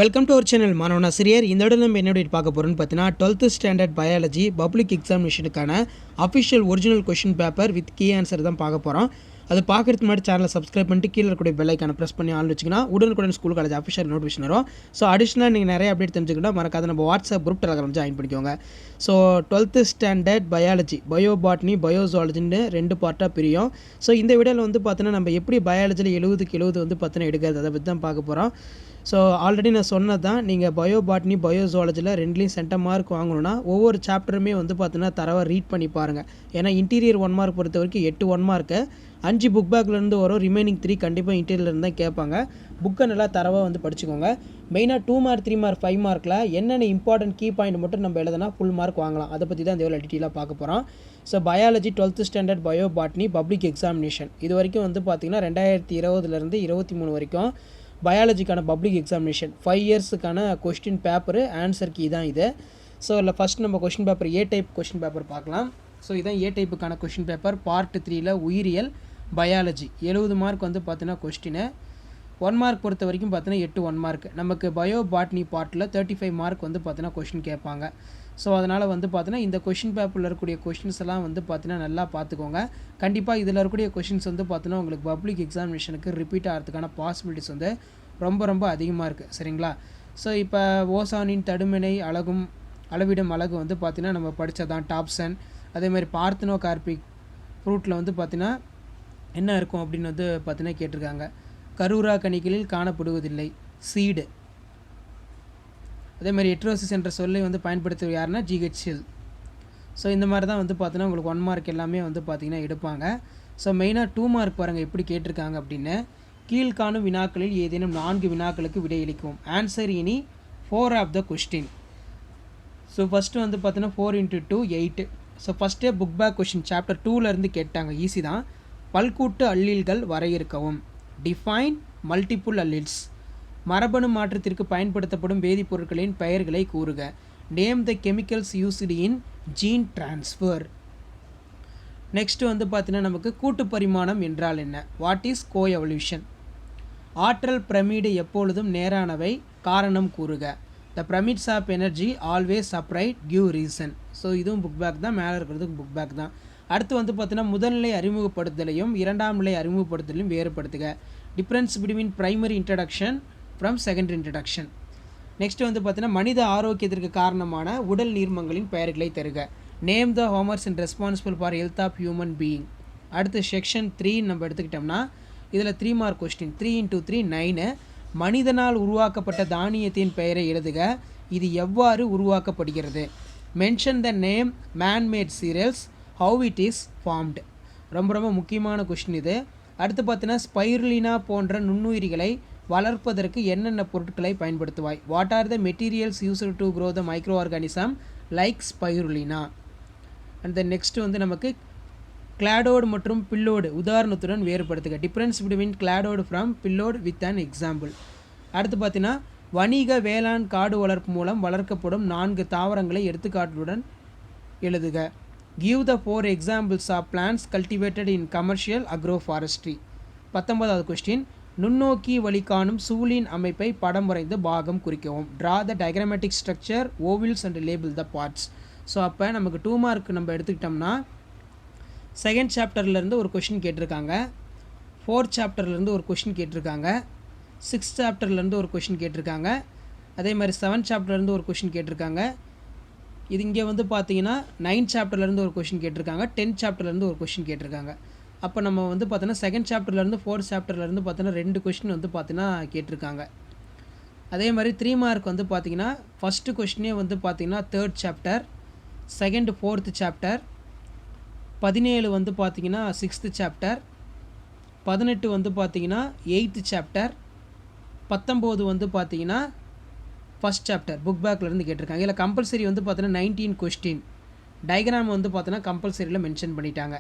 Welcome to our channel மாணவன் ஆசிரியர். இந்த இடம் நம்ம என்ன பார்க்க போகிறோம்னு பார்த்தீங்கன்னா 12th ஸ்டாண்டர்ட் பயாலஜி பப்ளிக் எக்ஸாமினேஷனுக்கான official original question paper with key answer தான் பார்க்க போகிறோம். அது பார்க்குறதுக்கு முன்னாடி சேனலை சப்ஸ்கிரைப் பண்ணிட்டு கீழே இருக்கக்கூடிய பெல் ஐக்கான ப்ரெஸ் பண்ணி ஆன் வச்சிங்கன்னா உடனுக்குடன் ஸ்கூல் காலேஜ் அஃபிஷியல் நோட்டிஃபிகேஷன் வரும். ஸோ அடிஷனலாக நீங்கள் நிறைய அப்டேட் தெரிஞ்சுக்கிட்டால் மறக்காத நம்ம வாட்ஸ்அப் குரூப் டெலகிராம் ஜாயின் பண்ணிக்கோங்க. So 12th standard biology botany ஜூவாலஜின்னு 2 பார்ட்டாக பிரியும். ஸோ இந்த வீடியோவில் வந்து பார்த்தீங்கன்னா நம்ம எப்படி பயாலஜியில் 70க்கு 70 வந்து பார்த்தீங்கன்னா எடுக்கிறது அதை பற்றி தான் பார்க்க போகிறோம். ஸோ ஆல்ரெடி நான் சொன்னது தான், நீங்கள் பாட்னி ஜூவாலஜியில் ரெண்டுலேயும் சென்டம் மார்க் வாங்கணுன்னா ஒவ்வொரு சாப்டருமே வந்து பார்த்தீங்கன்னா தரவாக ரீட் பண்ணி பாருங்கள். ஏன்னா இன்டீரியர் 1 மார்க் பொறுத்த வரைக்கும் 8 1 மார்க்கு 5 புக் பேக்லேருந்து வரும், ரிமைனிங் 3 கண்டிப்பாக இன்டீரியர்லேருந்து தான் கேட்பாங்க. புக்கை நல்லா தரவாக வந்து படிச்சுக்கோங்க. மெயினாக 2 மார்க் 3 மார்க் 5 மார்க்கில் என்னென்ன இம்பார்ட்டன்ட் கீ பாயிண்ட் மட்டும் நம்ம எழுதுனா ஃபுல் மார்க் வாங்கலாம். அதை பற்றி தான் இந்த எவ்வளோ டீட்டெயிலாக பார்க்க போகிறோம். So biology 12th standard botany public examination இது வரைக்கும் வந்து பார்த்திங்கன்னா 2020 23 வரைக்கும் பயாலஜிக்கான பப்ளிக் எக்ஸாமினேஷன் 5 இயர்ஸுக்கான கொஸ்டின் பேப்பரு ஆன்சர் கீ தான் இது. ஸோ இல்லை ஃபஸ்ட் நம்ம question paper A type question paper பார்க்கலாம். ஸோ இதான் ஏ டைப்புக்கான கொஸ்டின் பேப்பர். பார்ட் 3ல் உயிரியல் பயாலஜி 70 மார்க் வந்து பார்த்தீங்கன்னா கொஸ்டினு 1 மார்க் பொறுத்த வரைக்கும் பார்த்தீங்கன்னா 8 1 மார்க். நமக்கு பாட்னி பார்ட்டில் 35 மார்க் வந்து பார்த்தீங்கன்னா கொஸ்டின் கேட்பாங்க. ஸோ அதனால் வந்து பார்த்தீங்கன்னா இந்த கொஷின் பேப்பரில் இருக்கக்கூடிய கொஷின்ஸ் எல்லாம் வந்து பார்த்தீங்கன்னா நல்லா பார்த்துக்கோங்க. கண்டிப்பாக இதில் இருக்கக்கூடிய கொஷின்ஸ் வந்து பார்த்தீங்கன்னா உங்களுக்கு பப்ளிக் எக்ஸாமினேஷனுக்கு ரிப்பீட் ஆகிறதுக்கான பாசிபிலிட்டிஸ் வந்து ரொம்ப அதிகமாக இருக்குது. சரிங்களா? ஸோ இப்போ ஓசானின் தடுமனை அளவிடும் அழகு வந்து பார்த்திங்கன்னா நம்ம படித்ததான் டாப்சன். அதேமாதிரி பார்த்தனோ கார்பிக் ஃப்ரூட்டில் வந்து பார்த்திங்கன்னா என்ன இருக்கும் அப்படின்னு வந்து பார்த்திங்கன்னா கேட்டிருக்காங்க. கரூரா கனிகளில் காணப்படுவதில்லை சீடு. அதேமாதிரி எட்ரோசிஸ் என்ற சொல்லை வந்து பயன்படுத்துவது யாருன்னா ஜிஹெச்எல். ஸோ இந்த மாதிரி தான் வந்து பார்த்தீங்கன்னா உங்களுக்கு 1 மார்க் எல்லாமே வந்து பார்த்திங்கன்னா எடுப்பாங்க. ஸோ மெயினாக 2 மார்க் பாருங்கள் எப்படி கேட்டிருக்காங்க அப்படின்னு. கீழ்காணும் வினாக்களில் ஏதேனும் 4 வினாக்களுக்கு விடையளிக்கும். ஆன்சர் இனி 4 of the question. So first வந்து பார்த்தீங்கன்னா 4 × 2 8. ஸோ ஃபஸ்ட்டே புக் பேக் கொஸ்டின் சாப்டர் 2லேருந்து கேட்டாங்க. ஈஸி தான். பல்கூட்டு அல்லீல்கள் வரையறுக்கவும். Define multiple alleles. மரபணு மாற்றத்திற்கு பயன்படுத்தப்படும் வேதிப்பொருட்களின் பெயர்களை கூறுக. Name the chemicals used in gene transfer. Next வந்து பார்த்தீங்கன்னா நமக்கு கூட்டு பரிமாணம் என்றால் என்ன? What is coevolution? ஆற்றல் பிரமிடு எப்பொழுதும் நேரானவை, காரணம் கூறுக. The pyramids of energy always upright, give reason. So இதுவும் புக் பேக் தான், மேலே இருக்கிறதுக்கு புக் பேக் தான். அடுத்து வந்து பார்த்தீங்கன்னா முதல்நிலை அறிமுகப்படுத்தலையும் 2ஆம் நிலை அறிமுகப்படுத்தலையும் வேறுபடுத்துக. Difference between primary introduction from secondary introduction. Next வந்து பார்த்தீங்கன்னா மனித ஆரோக்கியத்திற்கு காரணமான உடல் நீர்மங்களின் பெயர்களை தருக. நேம் த ஹோமர்ஸ் and responsible for health of human being. அடுத்து செக்ஷன் 3 நம்ம எடுத்துக்கிட்டோம்னா இதில் 3 மார்க் கொஸ்டின் 3 × 3 9. மனிதனால் உருவாக்கப்பட்ட தானியத்தின் பெயரை எழுதுக. இது எவ்வாறு உருவாக்கப்படுகிறது? Mention the name man-made serials, how it is formed. ரொம்ப முக்கியமான கொஸ்டின் இது. அடுத்து பார்த்தீங்கன்னா ஸ்பைருலினா போன்ற நுண்ணுயிரிகளை வளர்ப்பதற்கு என்னென்ன பொருட்களை பயன்படுத்துவாய்? What are the materials used to grow the micro organism like spirulina? And then next வந்து நமக்கு கிளாடோடு மற்றும் பில்லோடு உதாரணத்துடன் வேறுபடுத்துக. Difference between cladode from phyllode with an example. அடுத்து பார்த்தீங்கன்னா வணிக வேளாண் காடு வளர்ப்பு மூலம் வளர்க்கப்படும் 4 தாவரங்களை எடுத்துக்காட்டுடன் எழுதுக. Give the 4 examples of plants cultivated in commercial agroforestry. 19வது கொஸ்டின். நுண்ணோக்கி வழிகாணும் சூழின் அமைப்பை படம் வரைந்து பாகம் குறிக்கவும். Draw the diagrammatic structure, ovules and label the parts. So அப்போ நமக்கு 2 மார்க் நம்ம எடுத்துக்கிட்டோம்னா 2nd சாப்டர்லேருந்து ஒரு கொஷின் கேட்டிருக்காங்க, 4th சாப்டர்லேருந்து ஒரு கொஷின் கேட்டிருக்காங்க, 6th சாப்டர்லேருந்து ஒரு கொஷின் கேட்டிருக்காங்க, அதே மாதிரி 7th சாப்டர்லேருந்து ஒரு கொஷின் கேட்டிருக்காங்க. இது இங்கே வந்து பார்த்தீங்கன்னா 9th சாப்டர்லேருந்து ஒரு கொஷின் கேட்டிருக்காங்க, 10th சாப்டர்லேருந்து ஒரு கொஷின் கேட்டிருக்காங்க. அப்போ நம்ம வந்து பார்த்தோன்னா 2nd சாப்டர்லேருந்து 4th சாப்டர்லேருந்து பார்த்தோன்னா 2 கொஷின் வந்து பார்த்தீங்கன்னா கேட்டிருக்காங்க. அதே மாதிரி 3 மார்க் வந்து பார்த்தீங்கன்னா ஃபஸ்ட்டு கொஷினே வந்து பார்த்தீங்கன்னா 3rd chapter, 2nd 4th chapter, 17 வந்து பார்த்தீங்கன்னா 6th சாப்டர், 18 வந்து பார்த்தீங்கன்னா 8th சாப்டர், 19 வந்து பார்த்தீங்கன்னா ஃபஸ்ட் சாப்டர் புக் பேக்லேருந்து கேட்டிருக்காங்க. இல்லை கம்பல்சரி வந்து பார்த்தீங்கன்னா 19 கொஸ்டின். டயக்ராம் வந்து பார்த்தீங்கன்னா கம்பல்சரியில் மென்ஷன் பண்ணிட்டாங்க.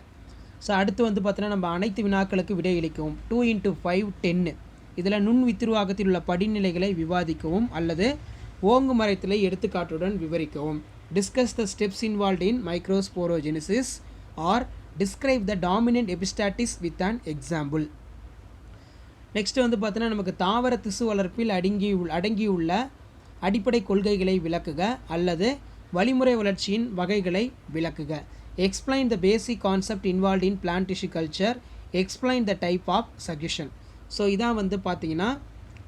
ஸோ அடுத்து வந்து பார்த்தீங்கன்னா நம்ம அனைத்து வினாக்களுக்கு விடையளிக்கவும். 2 × 5 10. இதில் நுண் வித்திருவாக்கத்தில் உள்ள படிநிலைகளை விவாதிக்கவும் அல்லது ஓங்கு மரத்திலே எடுத்துக்காட்டுடன் விவரிக்கவும். Discuss the steps involved in microsporogenesis or describe the dominant epistasis with an example. Next வந்து பார்த்தீங்கன்னா நமக்கு தாவர திசு வளர்ப்பில் அடங்கியுள்ள அடிப்படை கொள்கைகளை விளக்குக அல்லது வழிமுறை வளர்ச்சியின் வகைகளை விளக்குக. Explain the basic concept involve in plant tissue culture. Explain the type of suggestion. So இதான் வந்து பார்த்தீங்கன்னா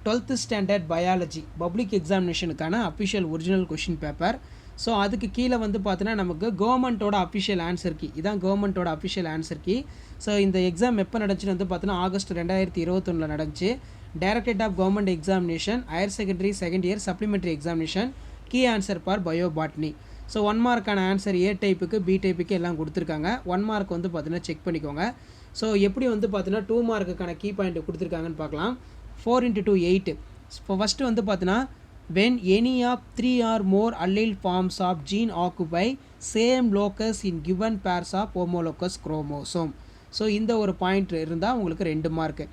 12th ஸ்டாண்டர்ட் பயாலஜி பப்ளிக் எக்ஸாமினேஷனுக்கான official original question paper. So அதுக்கு கீழே வந்து பார்த்தீங்கன்னா நமக்கு கவர்மெண்ட்டோட அஃபிஷியல் ஆன்சர் கீ. இதான் கவர்மெண்ட்டோட அஃபிஷியல் ஆன்சர் கீ. ஸோ இந்த எக்ஸாம் எப்போ நடந்துச்சுன்னு வந்து பார்த்தீங்கன்னா ஆகஸ்ட் 2021 நடந்துச்சு. Directorate of government examination higher secondary second year supplementary examination. Key answer for bio botany. So 1 மார்க்கான ஆன்சர் ஏ டைப்புக்கு பி டைப்புக்கு எல்லாம் கொடுத்துருக்காங்க. 1 மார்க் வந்து பார்த்தீங்கன்னா செக் பண்ணிக்கோங்க. ஸோ எப்படி வந்து பார்த்தீங்கன்னா 2 மார்க்குக்கான கீ பாயிண்ட் கொடுத்துருக்காங்கன்னு பார்க்கலாம். 4 × 2 8. இப்போ ஃபஸ்ட்டு வந்து பார்த்தீங்கன்னா when any of 3 or more allele forms of gene occupy same locus in given pairs of homologous chromosome. So இந்த ஒரு பாயிண்ட் இருந்தால் உங்களுக்கு 2 மார்க்கு.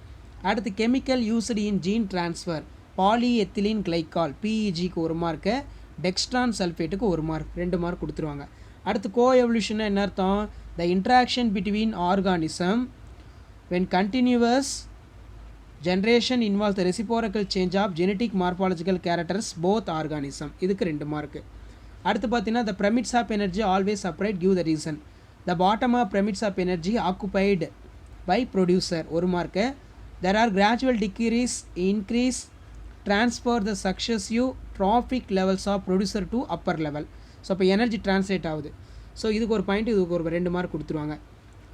அடுத்து chemical used in gene transfer polyethylene glycol பிஇஜிக்கு 1 மார்க்கு, டெக்ஸ்ட்ரான் சல்ஃபேட்டுக்கு 1 mark, 2 mark கொடுத்துருவாங்க. அடுத்து coevolution என்ன அர்த்தம்? The interaction between organism when continuous generation involves the reciprocal change of genetic morphological characters both organism. இதுக்கு 2 mark. அடுத்து பார்த்தீங்கன்னா the pyramids of energy always separate give the reason. The bottom of pyramids of energy occupied by producer 1 mark. There are gradual decrease increase transfer the successive trophic levels of producer to upper level. So இப்போ energy translate ஆகுது. So இதுக்கு ஒரு point, இதுக்கு ஒரு 2 mark கொடுத்துருவாங்க.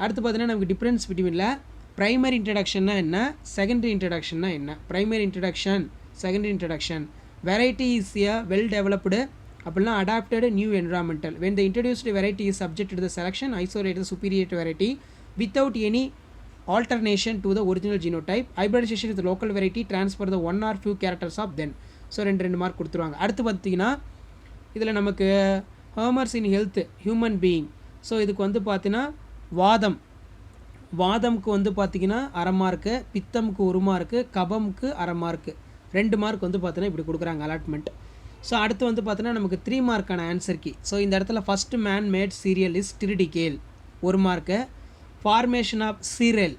அடுத்து பார்த்தீங்கன்னா நமக்கு டிஃப்ரென்ஸ் பிட்வீனில் ப்ரைமரி இன்ட்ரடக்ஷன்னா என்ன, செகண்டரி இன்ட்ரடக்ஷன்னா என்ன. Primary introduction, secondary introduction. Variety is a well developed அப்படின்னா adapted new environmental. when the introduced variety is subjected to the selection isolated the superior variety without any alternation to the original genotype. hybridization with the local variety transfer the one or few characters of then. So 2 mark கொடுத்துருவாங்க. அடுத்து பார்த்தீங்கன்னா இதில் நமக்கு harmers in health human being. So இதுக்கு வந்து பார்த்தீங்கன்னா வாதம்க்கு வந்து பார்த்திங்கன்னா 1/2 மார்க்கு, பித்தம்க்கு 1 மார்க்கு, கபம்க்கு 1/2 மார்க்கு, 2 மார்க் வந்து பார்த்தீங்கன்னா இப்படி கொடுக்குறாங்க அலாட்மெண்ட். ஸோ அடுத்து வந்து பார்த்தீங்கன்னா நமக்கு 3 மார்க்கான ஆன்சர் கீ. ஸோ இந்த இடத்துல first man made cereal is triticale 1 mark. Formation of cereal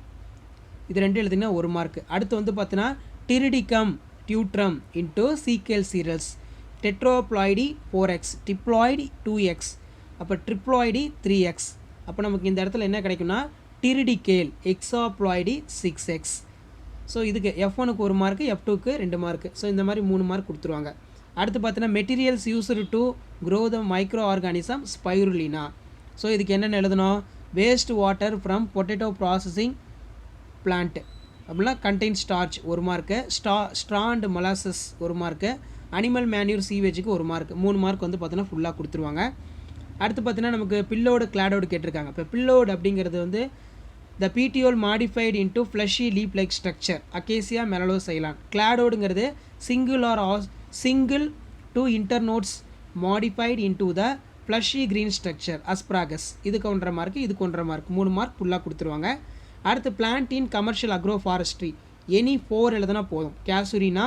இது 2 எழுதிங்கன்னா 1 மார்க்கு. அடுத்து வந்து பார்த்தீங்கன்னா டிரிடிகம் டியூட்ரம் இன்டூ சீக்கேல் சீரியல்ஸ். டெட்ரோப்ளாய்டி 4x, டிப்ளாய்டி 2x, அப்போ ட்ரிப்ளாய்டி 3x. அப்போ நமக்கு இந்த இடத்துல என்ன கிடைக்கும்னா டிரிடிகேல் எக்ஸாப்ளாய்டி 6x. ஸோ இதுக்கு F1க்கு 1 மார்க்கு, F2க்கு 2 மார்க்கு. ஸோ இந்த மாதிரி 3 மார்க் கொடுத்துருவாங்க. அடுத்து பார்த்தீங்கன்னா materials used to grow the micro organism spirulina. So இதுக்கு என்னென்ன எழுதணும்? Waste water from potato processing plant அப்படின்னா contain starch 1 mark, straw and molasses 1 mark, animal manure சீவேஜுக்கு 1 மார்க். 3 மார்க் வந்து பார்த்தீங்கன்னா ஃபுல்லாக கொடுத்துருவாங்க. அடுத்து பார்த்தீங்கன்னா நமக்கு பில்லோடு கிளாடோடு கேட்டிருக்காங்க. இப்போ பில்லோடு அப்படிங்கிறது வந்து the petiole modified into fleshy leaf like structure acacia melanoxylon. கிளாடோடுங்கிறது single two internodes modified into the fleshy green structure asparagus. இதுக்கு 1.5 மார்க், இதுக்கு 1.5 மார்க், 3 மார்க் ஃபுல்லாக கொடுத்துருவாங்க. அடுத்து plant in commercial agro forestry any 4 எழுதுனா போதும். கேசுரினா,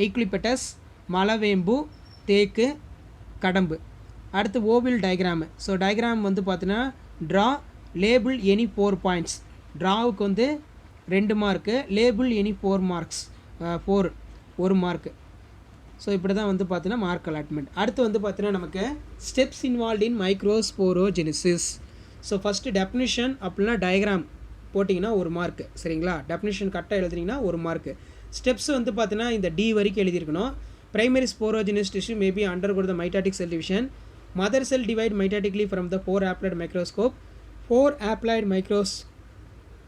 ஈக்லிபெட்டஸ், மலவேம்பு, தேக்கு, கடம்பு. அடுத்து ஓவில் டயக்ராமு. ஸோ டயக்ராம் வந்து பார்த்தீங்கன்னா ட்ரா லேபிள் எனி 4 பாயிண்ட்ஸ். ட்ராவுக்கு வந்து 2 mark, label any 4 marks 4 1 mark. So இப்படி தான் வந்து பார்த்தீங்கன்னா மார்க் அலாட்மெண்ட். அடுத்து வந்து பார்த்தீங்கன்னா நமக்கு steps involve in microsporogenesis. So first definition அப்படின்னா டயக்ராம் போட்டிங்கன்னா 1 மார்க்கு. சரிங்களா? டெஃபினிஷன் கரெக்டாக எழுதுனீங்கன்னா 1 மார்க்கு. ஸ்டெப்ஸ் வந்து பார்த்தீங்கன்னா இந்த டி வரைக்கும் எழுதியிருக்கணும். Primary sporogenous tissue may be undergo the mitotic cell division. Mother cell divide mitotically from the 4 aploid microscope. 4 aploid micros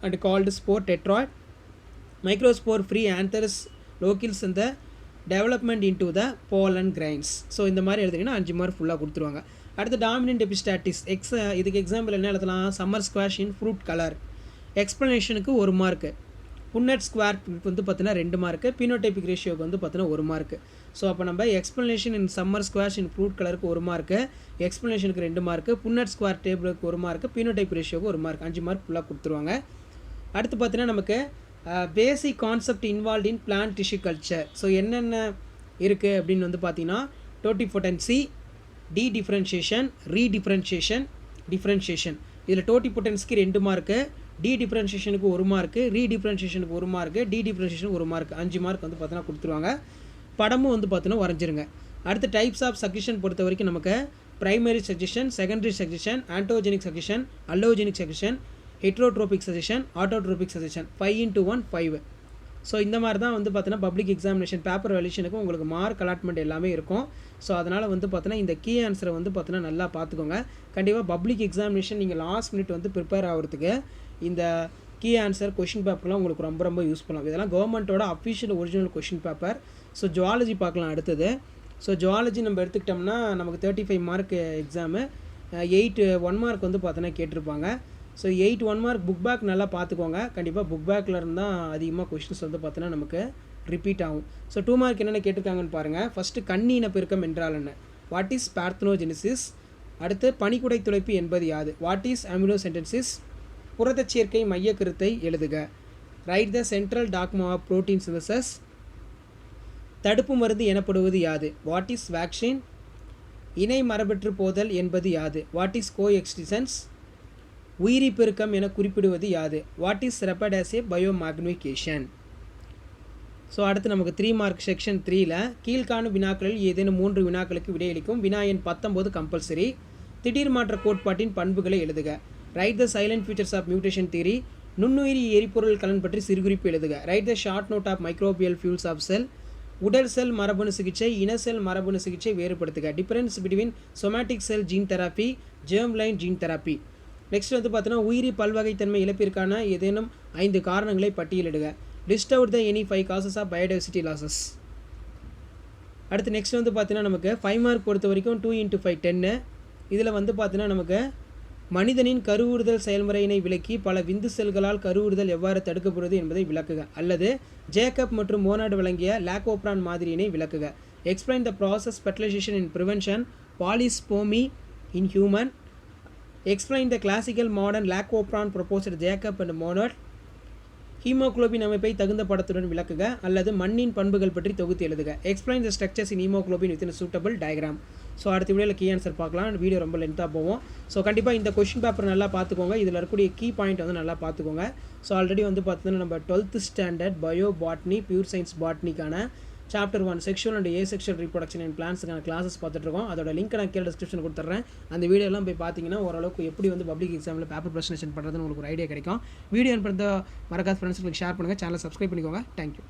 and called spore tetroid. Microspore free anthers locales in the development into the pollen grains. So இந்த மாதிரி எழுதுங்கன்னா 5 mark ஃபுல்லாக கொடுத்துருவாங்க. அடுத்து dominant epistasis இதுக்கு example என்ன எழுதலாம்? Summer squash in fruit colour. எக்ஸ்ப்ளனேஷனுக்கு 1 mark. Punnett square வந்து பார்த்தீங்கன்னா 2 மார்க்கு. பினோடைபிக் ரேஷியோக்கு வந்து பார்த்தீங்கன்னா 1 மார்க்கு. ஸோ அப்போ நம்ம explanation in summer squash in fruit கலருக்கு 1 மார்க்கு, எக்ஸ்ப்ளனேஷனுக்கு 2 மார்க்கு, புன்னட் ஸ்கொயர் டேபிளுக்கு 1 மார்க்கு, பினோடைப் ரேஷியோக்கு 1 மார்க், 5 மார்க் ஃபுல்லாக கொடுத்துருவாங்க. அடுத்து பார்த்தீங்கன்னா நமக்கு பேசிக் concept involve in plant tissue culture. So என்னென்ன இருக்குது அப்படின்னு வந்து பார்த்தீங்கன்னா டோட்டிபொட்டன்சி, டிஃப்ரென்ஷியேஷன், ரீடிஃப்ரென்ஷியேஷன், டிஃப்ரென்ஷியேஷன். இதில் டோட்டிபொட்டன்சிக்கு 2 மார்க்கு, டி டிஃப்ரென்ஷியேஷனுக்கு 1 மார்க்கு, ரீடிஃப்ரென்ஷியேஷனுக்கு 1 மார்க்கு, டி டிஃப்ரென்ஷியேஷனுக்கு 1 மார்க், 5 மார்க் வந்து பார்த்தீங்கன்னா கொடுத்துருவாங்க. படமும் வந்து பார்த்தீங்கன்னா வரைஞ்சிருங்க. அடுத்து டைப்ஸ் ஆஃப் சஜஷன் பொறுத்த வரைக்கும் நமக்கு primary succession, secondary succession, autogenic succession, allogenic succession, heterotrophic succession, autotrophic succession, 5x1 5. So இந்த மாதிரி தான் வந்து பார்த்தீங்கன்னா பப்ளிக் எக்ஸாமினேஷன் பேப்பர் வேல்யூஷனுக்கு உங்களுக்கு மார்க் அலாட்மெண்ட் எல்லாமே இருக்கும். ஸோ அதனால் வந்து பார்த்தீங்கன்னா இந்த கீ ஆன்சரை வந்து பார்த்தீங்கன்னா நல்லா பார்த்துக்கோங்க. கண்டிப்பாக பப்ளிக் எக்ஸாமினேஷன் நீங்கள் லாஸ்ட் மினிட் வந்து ப்ரிப்பேர் ஆகிறதுக்கு இந்த கீ ஆன்சர் கொஷின் பேப்பர்லாம் உங்களுக்கு ரொம்ப ரொம்ப யூஸ்ஃபுல்லாகும். இதெல்லாம் கவர்மெண்ட்டோட official original question paper. So zoology பார்க்கலாம் அடுத்தது. ஸோ ஜுவாலஜி நம்ம எடுத்துக்கிட்டோம்னா நமக்கு 35 மார்க் எக்ஸாமு, 8 1 மார்க் வந்து பார்த்தீங்கன்னா கேட்டிருப்பாங்க. ஸோ 8 1 மார்க் புக் பேக் நல்லா பார்த்துக்கோங்க. கண்டிப்பாக புக் பேக்கில் இருந்தால் அதிகமாக கொஷின்ஸ் வந்து பார்த்தீங்கன்னா நமக்கு ரிப்பீட் ஆகும். ஸோ 2 மார்க் என்னென்ன கேட்டிருக்காங்கன்னு பாருங்கள். ஃபஸ்ட்டு கண்ணி இனப்பெருக்கம் என்றால் என்ன, வாட் இஸ் பார்த்தனோஜெனிசிஸ். அடுத்து பனிக்குடை துளைப்பு என்பது யாது, வாட் இஸ் அமினோசென்டென்சிஸ். புரதச் சேர்க்கை மைய கருத்தை எழுதுக, write the central dogma of protein synthesis. தடுப்பு மருந்து எனப்படுவது யாது, வாட் இஸ் வேக்சின். இணை மரபற்று போதல் என்பது யாது, வாட் இஸ் கோ எக்ஸ்டிசன்ஸ். உயிரி பெருக்கம் என குறிப்பிடுவது யாது, வாட் இஸ் ரெப்படாசே பயோமாக்னிஃபிகேஷன். ஸோ அடுத்து நமக்கு 3 மார்க் செக்ஷன் 3ல் கீழ்காணும் வினாக்களில் ஏதேனும் 3 வினாக்களுக்கு விடையளிக்கும். வினா எண் 19 கம்பல்சரி. திடீர் மாற்ற கோட்பாட்டின் பண்புகளை எழுதுக, write the salient features of mutation theory. நுண்ணுயிரி எரிபொருள் கலன் பற்றி சிறுகுறிப்பு எழுதுக, write the short note of microbial fuels of cell. உடல் செல் மரபணு சிகிச்சை, இன செல் மரபணு சிகிச்சை வேறுபடுத்துக, difference between somatic cell gene therapy, germ line gene therapy. Next வந்து பார்த்தீங்கன்னா உயிரி பல்வகைத்தன்மை இழப்பிற்கான ஏதேனும் 5 காரணங்களை பட்டியலிடுக, list out the any 5 causes of biodiversity losses. அடுத்து நெக்ஸ்ட் வந்து பார்த்தீங்கன்னா நமக்கு 5 மார்க் பொறுத்த வரைக்கும் 2x5 10. இதில் வந்து பார்த்தீங்கன்னா நமக்கு மனிதனின் கருவுறுதல் செயல்முறையினை விளக்கி பல விந்து செல்களால் கருவுறுதல் எவ்வாறு தடுக்கப்படுவது என்பதை விளக்குக, அல்லது ஜேக்கப் மற்றும் மோனாட் வழங்கிய லாக்ஓப்ரான் மாதிரியினை விளக்குக. Explain the process fertilisation in prevention polyspermy in human. Explain the classical modern lac operon proposed Jacob and Monod. Haemoglobin அமைப்பை தகுந்த படத்துடன் விளக்குக, அல்லது மண்ணின் பண்புகள் பற்றி தொகுத்து எழுதுக. Explain the structures in haemoglobin with in suitable diagram. So அடுத்த வீடியோவில் கீ ஆன்சர் பார்க்கலாம். வீடியோ ரொம்ப லென்த்தாக போவோம். ஸோ கண்டிப்பாக இந்த கொஷின் பேப்பர் நல்லா பார்த்துக்கோங்க. இதில் இருக்கக்கூடிய கீ பாயிண்ட் வந்து நல்லா பார்த்துக்கோங்க. ஸோ ஆல்ரெடி வந்து பார்த்தீங்கன்னா நம்ம 12th standard bio botany pure science பாட்னிக்கான chapter 1 sexual and asexual reproduction and பிளான்ஸுக்கான கிளாஸஸ் பார்த்துட்ருக்கோம். அதோட லிங்க் நான் கீழே டிஸ்கிரிப்ஷன் கொடுத்துட்றேன். அந்த வீடியோலாம் போய் பார்த்தீங்கன்னா ஓரளவுக்கு எப்படி வந்து பப்ளிக் எக்ஸாமில் பேப்பர் ப்ரெசன்டேஷன் பண்ணுறதுன்னு உங்களுக்கு ஒரு ஐடியா கிடைக்கும். வீடியோ பண்ணுற மறக்காத ஃப்ரெண்ட்ஸுங்களுக்கு ஷேர் பண்ணுங்கள். சேனலை சப்ஸ்கிரைப் பண்ணிக்கோங்க. தேங்க்யூ.